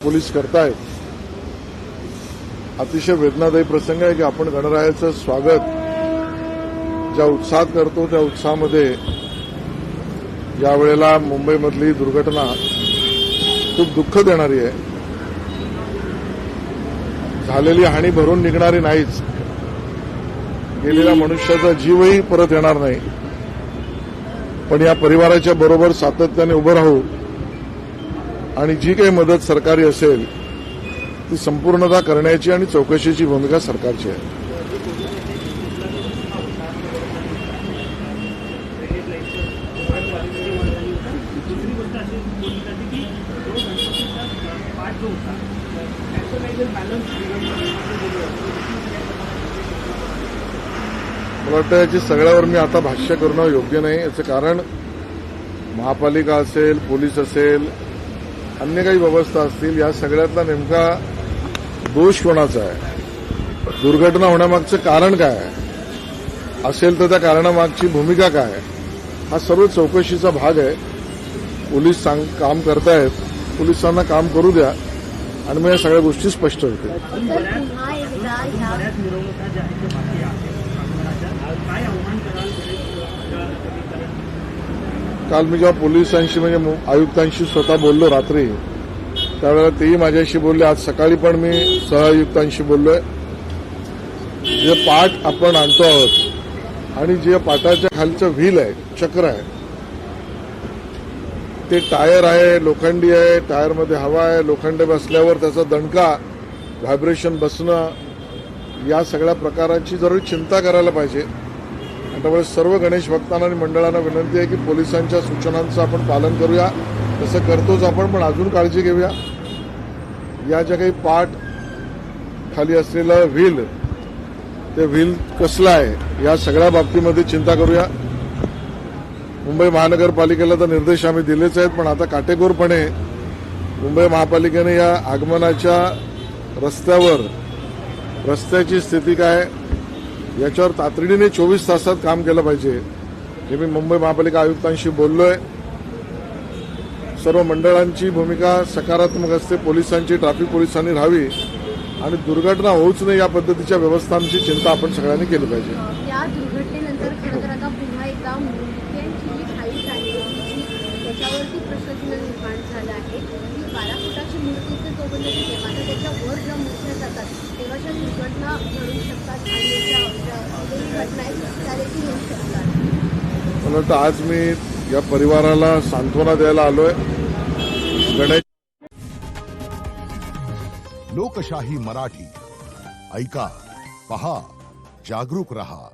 Police करतायत. अतिशय वेदनादायी प्रसंग आहे की आपण गणरायाचं स्वागत ज्या उत्साहात करतो त्या उत्साहामध्ये यावेळेला मुंबईमधली दुर्घटना खूप दुःख देणारी आहे. झालेली हानी भरून निघणारी नाहीच. गेलेल्या मनुष्याचा जीवही परत येणार नाही. पण या परिवाराच्या बरोबर सातत्याने उभं राहू आणि जी काही मदत सरकारी असेल ती संपूर्णतः करण्याची आणि चौकशीची भूमिका सरकारची आहे. मला वाटतं याची सगळ्यावर मी आता भाष्य करणं योग्य नाही. याचं कारण महापालिका असेल, पोलीस असेल, अन्य काही व्यवस्था असतील, या सगळ्यातला नेमका दोष कोणाचा आहे, दुर्घटना होण्यामागचं कारण काय आहे, असेल तर त्या कारणामागची भूमिका काय आहे, हा सर्व चौकशीचा भाग आहे. पोलीस काम करतायत, पोलिसांना काम करू द्या आणि मग या सगळ्या गोष्टी स्पष्ट होतील. काल मी जेव्हा पोलिसांशी म्हणजे आयुक्तांशी स्वतः बोललो रात्री, त्यावेळेला तेही माझ्याशी बोलले. आज सकाळी पण मी सहआयुक्तांशी बोललोय. जे पाट आपण आणतो आहोत आणि जे पाटाच्या खालचं व्हील आहे, चक्र आहे, ते टायर आहे, लोखंडी आहे, टायरमध्ये हवा आहे, लोखंड बसल्यावर त्याचा दणका, व्हायब्रेशन बसणं, या सगळ्या प्रकाराची जरूर चिंता करायला पाहिजे. त्यामुळे सर्व गणेश भक्तांना आणि मंडळांना विनंती आहे की पोलिसांच्या सूचनांचं आपण पालन करूया. तसं करतोच आपण, पण अजून काळजी घेऊया. या ज्या काही पाट खाली असलेलं व्हील, ते व्हील कसलं आहे या सगळ्या बाबतीमध्ये चिंता करूया. मुंबई महानगरपालिकेला तर निर्देश आम्ही दिलेच आहेत, पण आता काटेकोरपणे मुंबई महापालिकेने या आगमनाच्या रस्त्यावर रस्त्याची स्थिती काय याच्यावर तातडीने 24 तासात काम केलं पाहिजे. हे मी मुंबई महापालिका आयुक्तांशी बोललोय. सर्व मंडळांची भूमिका सकारात्मक असते. पोलिसांची, ट्रॅफिक पोलिसांनी राहावी आणि दुर्घटना होऊच नये या पद्धतीच्या व्यवस्थांची चिंता आपण सगळ्यांनी केली पाहिजे. या दुर्घटनेनंतर खरं तर आता पुन्हा एकदा मुंबईची जी हाईट आहे त्याच्यावरती प्रश्नचिन्ह निर्माण झालं आहे. ही 12 फुटाची मूर्ती तर तोपर्यंत ठीक आहे, मात्र त्याच्यावर ज्या मूर्त्या जातात तेव्हाच्या दुर्घटना घडू शकतात आणि ज्या घटना आहेत त्या देखील होऊ शकतात. मला वाटतं आज मी या परिवाराला सांत्वना द्यायला आलोय. गणेश लोकशाही मराठी ऐका, पहा, जागरूक रहा.